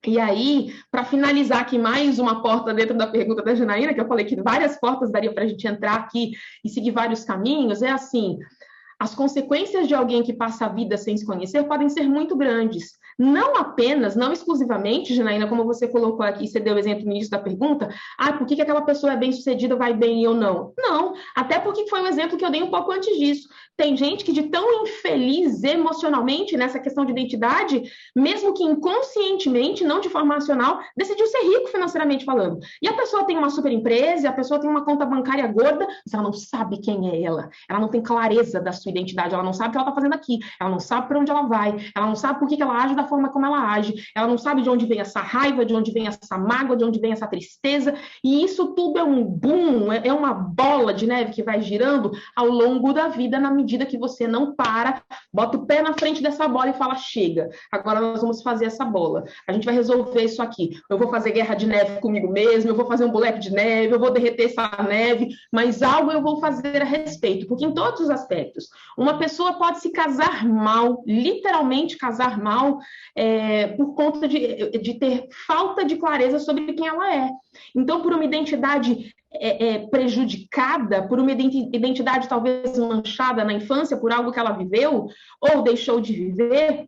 S2: E aí, para finalizar aqui mais uma porta dentro da pergunta da Janaína, que eu falei que várias portas daria para a gente entrar aqui e seguir vários caminhos, é assim: as consequências de alguém que passa a vida sem se conhecer podem ser muito grandes. Não apenas, não exclusivamente, Janaína, como você colocou aqui, você deu o exemplo no início da pergunta, por que aquela pessoa é bem-sucedida, vai bem e eu não? Não, até porque foi um exemplo que eu dei um pouco antes disso. Tem gente que de tão infeliz emocionalmente nessa questão de identidade, mesmo que inconscientemente, não de forma racional, decidiu ser rico financeiramente falando. E a pessoa tem uma super empresa, a pessoa tem uma conta bancária gorda, mas ela não sabe quem é ela não tem clareza da sua identidade, ela não sabe o que ela está fazendo aqui, ela não sabe para onde ela vai, ela não sabe por que ela age da forma como ela age, ela não sabe de onde vem essa raiva, de onde vem essa mágoa, de onde vem essa tristeza, e isso tudo é um boom, é uma bola de neve que vai girando ao longo da vida, na medida que você não para, bota o pé na frente dessa bola e fala: chega, agora nós vamos fazer essa bola, a gente vai resolver isso aqui, eu vou fazer guerra de neve comigo mesmo, eu vou fazer um boleque de neve, eu vou derreter essa neve, mas algo eu vou fazer a respeito, porque em todos os aspectos, uma pessoa pode se casar mal, literalmente casar mal, por conta de ter falta de clareza sobre quem ela é. Então, por uma identidade prejudicada, por uma identidade talvez manchada na infância, por algo que ela viveu ou deixou de viver,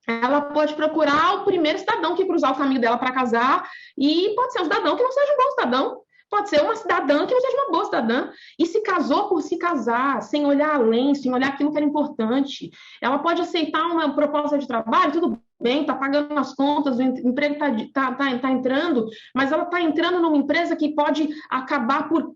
S2: ela pode procurar o primeiro cidadão que cruzar o caminho dela para casar, e pode ser um cidadão que não seja um bom cidadão, pode ser uma cidadã que não seja uma boa cidadã, e se casou por se casar, sem olhar além, sem olhar aquilo que era importante. Ela pode aceitar uma proposta de trabalho, tudo bem, está pagando as contas, o emprego está entrando, mas ela está entrando numa empresa que pode acabar por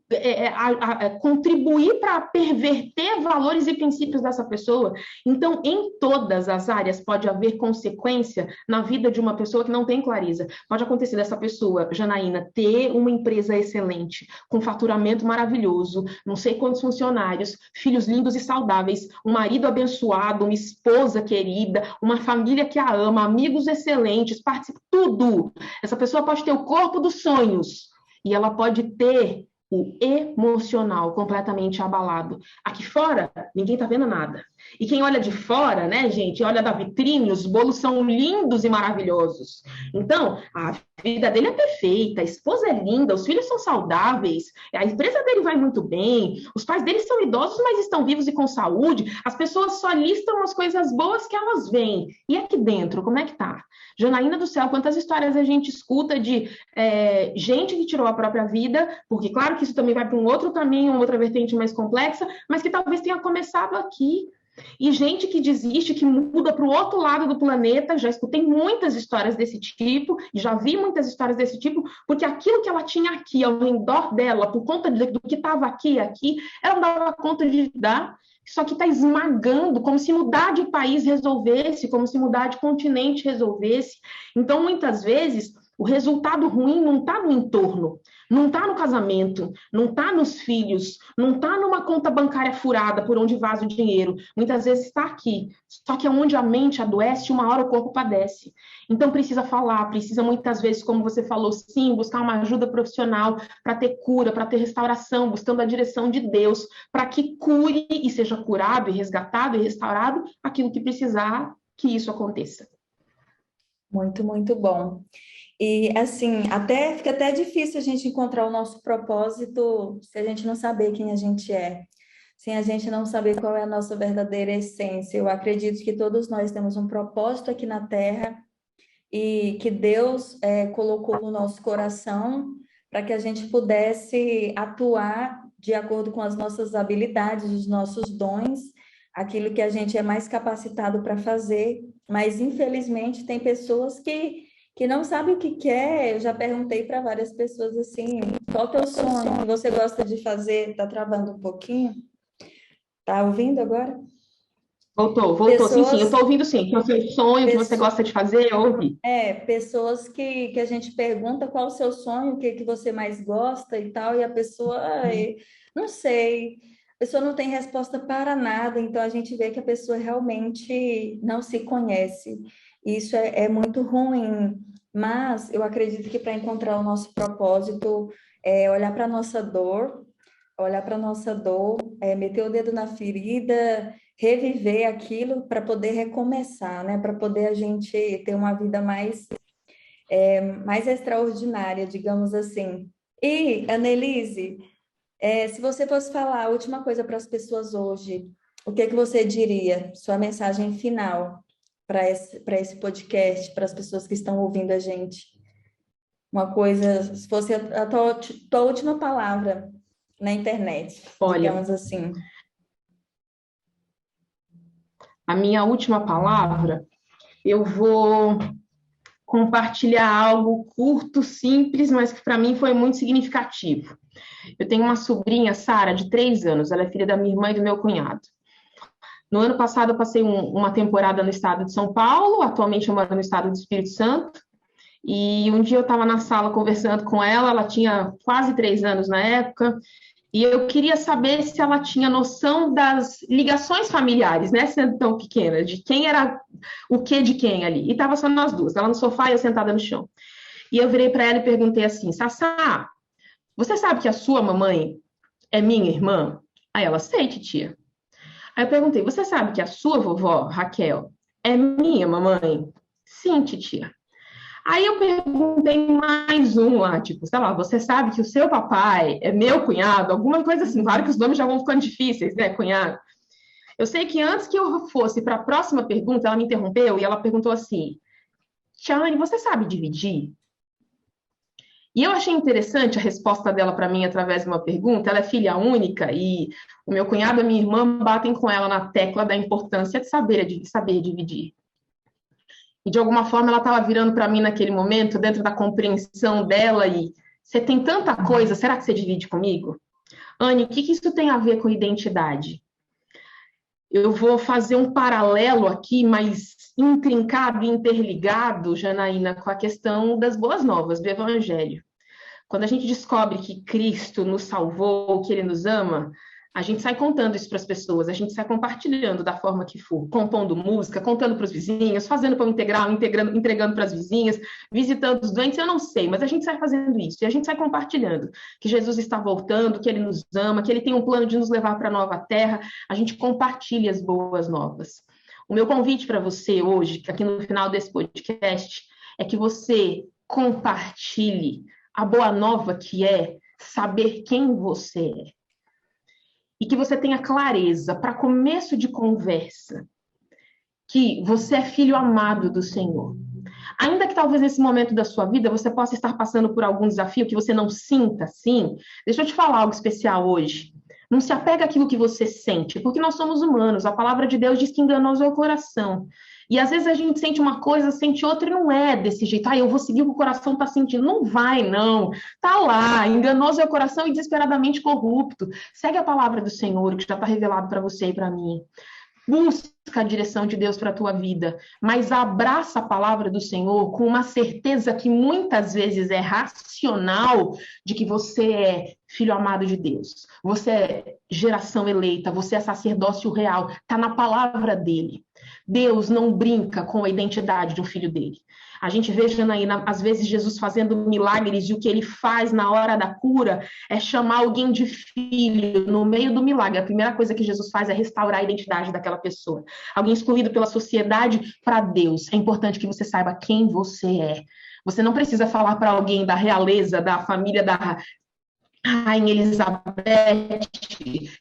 S2: contribuir para perverter valores e princípios dessa pessoa. Então, em todas as áreas pode haver consequência na vida de uma pessoa que não tem clareza. Pode acontecer dessa pessoa, Janaína, ter uma empresa excelente, com faturamento maravilhoso, não sei quantos funcionários, filhos lindos e saudáveis, um marido abençoado, uma esposa querida, uma família que a ama, amigos excelentes, participa, tudo. Essa pessoa pode ter o corpo dos sonhos e ela pode ter o emocional completamente abalado. Aqui fora, ninguém tá vendo nada. E quem olha de fora, né, gente, olha da vitrine, os bolos são lindos e maravilhosos. Então, a vida dele é perfeita, a esposa é linda, os filhos são saudáveis, a empresa dele vai muito bem, os pais dele são idosos, mas estão vivos e com saúde, as pessoas só listam as coisas boas que elas veem. E aqui dentro, como é que tá? Janaína do céu, quantas histórias a gente escuta de gente que tirou a própria vida, porque claro que isso também vai para um outro caminho, uma outra vertente mais complexa, mas que talvez tenha começado aqui. E gente que desiste, que muda para o outro lado do planeta, já escutei muitas histórias desse tipo, já vi muitas histórias desse tipo, porque aquilo que ela tinha aqui, ao redor dela, por conta do que estava aqui, ela não dava conta de dar, só que está esmagando, como se mudar de país resolvesse, como se mudar de continente resolvesse. Então, muitas vezes, o resultado ruim não está no entorno. Não está no casamento, não está nos filhos, não está numa conta bancária furada por onde vaza o dinheiro. Muitas vezes está aqui. Só que onde a mente adoece, uma hora o corpo padece. Então precisa falar, precisa muitas vezes, como você falou, sim, buscar uma ajuda profissional para ter cura, para ter restauração, buscando a direção de Deus, para que cure e seja curado e resgatado e restaurado aquilo que precisar que isso aconteça.
S1: Muito, muito bom. E assim, fica até difícil a gente encontrar o nosso propósito se a gente não saber quem a gente é, sem a gente não saber qual é a nossa verdadeira essência. Eu acredito que todos nós temos um propósito aqui na Terra e que Deus colocou no nosso coração para que a gente pudesse atuar de acordo com as nossas habilidades, os nossos dons, aquilo que a gente é mais capacitado para fazer. Mas, infelizmente, tem pessoas que não sabem o que quer. Eu já perguntei para várias pessoas assim, qual é o teu sonho? O que você gosta de fazer? Está travando um pouquinho? Tá ouvindo agora?
S2: Voltou.
S1: Pessoas,
S2: Sim, eu estou ouvindo sim. Que é o seu sonho, que você gosta de fazer, eu ouvi.
S1: pessoas que a gente pergunta qual o seu sonho, o que você mais gosta e tal, e a pessoa, não sei, a pessoa não tem resposta para nada, então a gente vê que a pessoa realmente não se conhece. Isso é muito ruim, mas eu acredito que para encontrar o nosso propósito, olhar para a nossa dor, meter o dedo na ferida, reviver aquilo para poder recomeçar, né? Para poder a gente ter uma vida mais extraordinária, digamos assim. E, Annelise, se você fosse falar a última coisa para as pessoas hoje, o que é que você diria? Sua mensagem final para esse podcast, para as pessoas que estão ouvindo a gente. Uma coisa, se fosse a tua última palavra na internet,
S2: Olha,
S1: digamos assim.
S2: a minha última palavra, eu vou compartilhar algo curto, simples, mas que para mim foi muito significativo. Eu tenho uma sobrinha, Sara, de 3 anos, ela é filha da minha irmã e do meu cunhado. No ano passado, eu passei uma temporada no estado de São Paulo, atualmente eu moro no estado do Espírito Santo, e um dia eu estava na sala conversando com ela tinha quase 3 anos na época, e eu queria saber se ela tinha noção das ligações familiares, né, sendo tão pequena, de quem era o que de quem ali. E estava só nós duas, ela no sofá e eu sentada no chão. E eu virei para ela e perguntei assim, Sassá, você sabe que a sua mamãe é minha irmã? Aí ela, sei, titia. Aí eu perguntei, você sabe que a sua vovó, Raquel, é minha mamãe? Sim, titia. Aí eu perguntei mais um lá, tipo, sei lá, você sabe que o seu papai é meu cunhado? Alguma coisa assim, claro que os nomes já vão ficando difíceis, né, cunhado? Eu sei que antes que eu fosse para a próxima pergunta, ela me interrompeu e ela perguntou assim, Tiane, você sabe dividir? E eu achei interessante a resposta dela para mim através de uma pergunta. Ela é filha única e o meu cunhado e a minha irmã batem com ela na tecla da importância de saber dividir. E de alguma forma ela estava virando para mim naquele momento, dentro da compreensão dela, e você tem tanta coisa, será que você divide comigo? Anne, o que isso tem a ver com identidade? Eu vou fazer um paralelo aqui, mas intrincado e interligado, Janaína, com a questão das boas novas, do Evangelho. Quando a gente descobre que Cristo nos salvou, que Ele nos ama, a gente sai contando isso para as pessoas, a gente sai compartilhando da forma que for, compondo música, contando para os vizinhos, fazendo pão integral, entregando para as vizinhas, visitando os doentes, eu não sei, mas a gente sai fazendo isso, e a gente sai compartilhando que Jesus está voltando, que Ele nos ama, que Ele tem um plano de nos levar para a nova terra, a gente compartilha as boas novas. O meu convite para você hoje, aqui no final desse podcast, é que você compartilhe a boa nova que é saber quem você é. E que você tenha clareza, para começo de conversa, que você é filho amado do Senhor. Ainda que talvez nesse momento da sua vida você possa estar passando por algum desafio que você não sinta assim, deixa eu te falar algo especial hoje. Não se apega àquilo que você sente, porque nós somos humanos. A palavra de Deus diz que enganoso é o coração. E às vezes a gente sente uma coisa, sente outra e não é desse jeito. Eu vou seguir o que o coração está sentindo. Não vai, não. Tá lá, enganoso é o coração e desesperadamente corrupto. Segue a palavra do Senhor, que já está revelado para você e para mim. Busque a direção de Deus para a tua vida, mas abraça a palavra do Senhor com uma certeza que muitas vezes é racional de que você é filho amado de Deus, você é geração eleita, você é sacerdócio real, está na palavra dele. Deus não brinca com a identidade de um filho dele. A gente vê, Janaína, às vezes Jesus fazendo milagres e o que ele faz na hora da cura é chamar alguém de filho no meio do milagre. A primeira coisa que Jesus faz é restaurar a identidade daquela pessoa. Alguém excluído pela sociedade para Deus. É importante que você saiba quem você é. Você não precisa falar para alguém da realeza, da família da Rainha Elizabeth,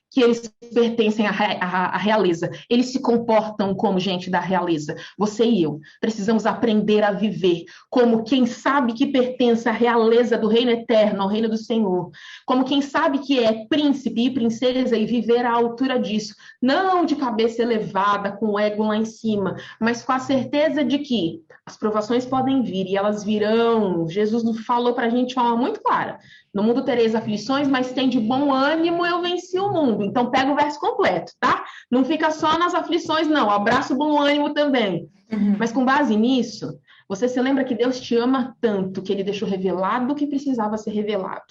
S2: que eles pertencem à realeza. Eles se comportam como gente da realeza. Você e eu precisamos aprender a viver como quem sabe que pertence à realeza do reino eterno, ao reino do Senhor. Como quem sabe que é príncipe e princesa e viver à altura disso. Não de cabeça elevada, com o ego lá em cima, mas com a certeza de que as provações podem vir e elas virão. Jesus falou para a gente de forma muito clara. No mundo tereis aflições, mas tem de bom ânimo, eu venci o mundo. Então pega o verso completo, tá? Não fica só nas aflições, não. Abraça o bom ânimo também. Mas com base nisso, você se lembra que Deus te ama tanto que ele deixou revelado o que precisava ser revelado.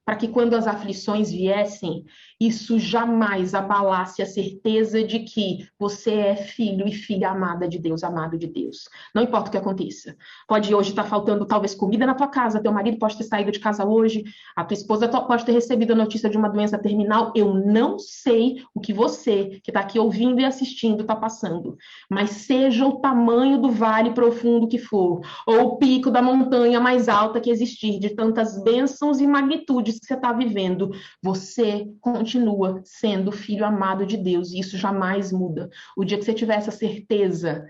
S2: Para que quando as aflições viessem, isso jamais abalasse a certeza de que você é filho e filha amada de Deus, amado de Deus. Não importa o que aconteça. Pode hoje estar faltando talvez comida na tua casa, teu marido pode ter saído de casa hoje, a tua esposa pode ter recebido a notícia de uma doença terminal. Eu não sei o que você, que está aqui ouvindo e assistindo, está passando. Mas seja o tamanho do vale profundo que for, ou o pico da montanha mais alta que existir, de tantas bênçãos e magnitudes que você está vivendo, você continua sendo filho amado de Deus, e isso jamais muda. O dia que você tiver essa certeza,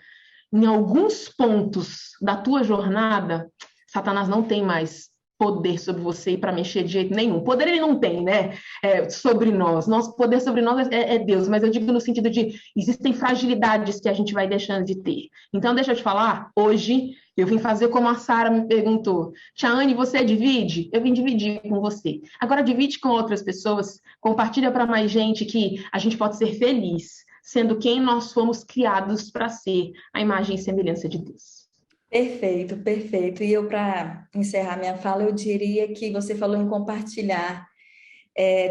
S2: em alguns pontos da tua jornada, Satanás não tem mais poder sobre você para mexer de jeito nenhum. Poder ele não tem, né? Sobre nós. Nosso poder sobre nós é Deus, mas eu digo no sentido de existem fragilidades que a gente vai deixando de ter. Então, deixa eu te falar, hoje eu vim fazer como a Sara me perguntou. Tia Anne, você divide? Eu vim dividir com você. Agora divide com outras pessoas, compartilha para mais gente que a gente pode ser feliz, sendo quem nós fomos criados para ser, a imagem e semelhança de Deus.
S1: Perfeito, perfeito. E eu, para encerrar minha fala, eu diria que você falou em compartilhar.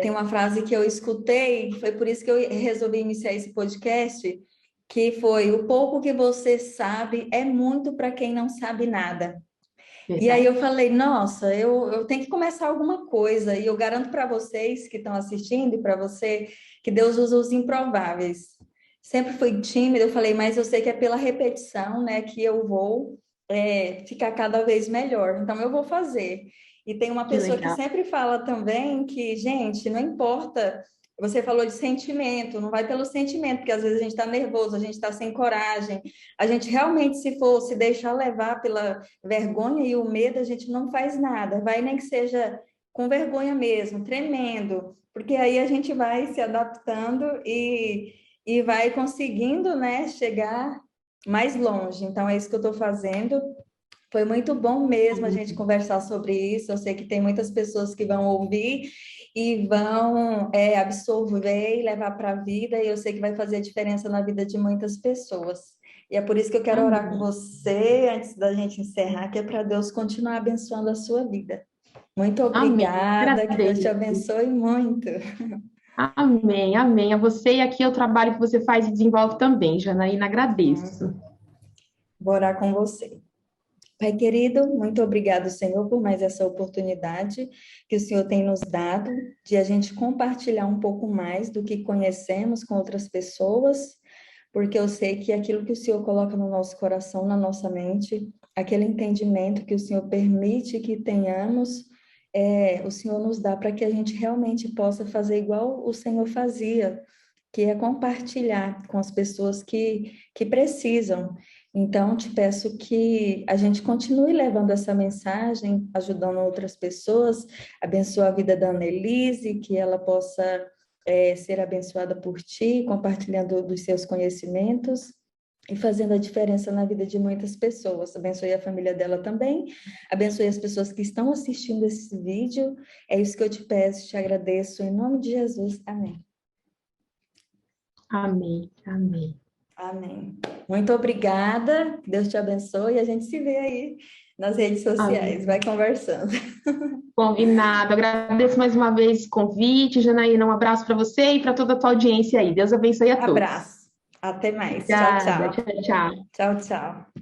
S1: Tem uma frase que eu escutei, foi por isso que eu resolvi iniciar esse podcast, que foi: o pouco que você sabe é muito para quem não sabe nada.
S2: Verdade.
S1: E aí eu falei, nossa, eu tenho que começar alguma coisa, e eu garanto para vocês que estão assistindo e para você que Deus usa os improváveis. Sempre fui tímida, eu falei, mas eu sei que é pela repetição, né, que eu vou ficar cada vez melhor, então eu vou fazer. E tem uma pessoa que sempre fala também que, gente, não importa, você falou de sentimento, não vai pelo sentimento, porque às vezes a gente está nervoso, a gente está sem coragem, a gente realmente, se for se deixar levar pela vergonha e o medo, a gente não faz nada, vai nem que seja com vergonha mesmo, tremendo, porque aí a gente vai se adaptando e vai conseguindo, né, chegar mais longe. Então, é isso que eu estou fazendo. Foi muito bom mesmo a gente conversar sobre isso. Eu sei que tem muitas pessoas que vão ouvir e vão absorver e levar para a vida, e eu sei que vai fazer a diferença na vida de muitas pessoas. E é por isso que eu quero orar com você, antes da gente encerrar, que é para Deus continuar abençoando a sua vida. Muito obrigada, que Deus te abençoe muito.
S2: Amém, amém. A você, e aqui é o trabalho que você faz e desenvolve também, Janaína, agradeço.
S1: Vou orar com você. Pai querido, muito obrigado, Senhor, por mais essa oportunidade que o Senhor tem nos dado de a gente compartilhar um pouco mais do que conhecemos com outras pessoas, porque eu sei que aquilo que o Senhor coloca no nosso coração, na nossa mente, aquele entendimento que o Senhor permite que tenhamos, o Senhor nos dá para que a gente realmente possa fazer igual o Senhor fazia, que é compartilhar com as pessoas que precisam. Então, te peço que a gente continue levando essa mensagem, ajudando outras pessoas, abençoa a vida da Annelise, que ela possa ser abençoada por ti, compartilhando dos seus conhecimentos e fazendo a diferença na vida de muitas pessoas. Abençoe a família dela também, abençoe as pessoas que estão assistindo esse vídeo. É isso que eu te peço, te agradeço, em nome de Jesus. Amém.
S2: Amém, amém.
S1: Amém. Muito obrigada, Deus te abençoe e a gente se vê aí nas redes sociais,
S2: Amém.
S1: vai conversando.
S2: Combinado. Agradeço mais uma vez o convite, Janaína. Um abraço para você e para toda a tua audiência aí. Deus abençoe a todos.
S1: Abraço, até mais. Tchau,
S2: Obrigada.
S1: tchau.
S2: Tchau, tchau.
S1: Tchau, tchau.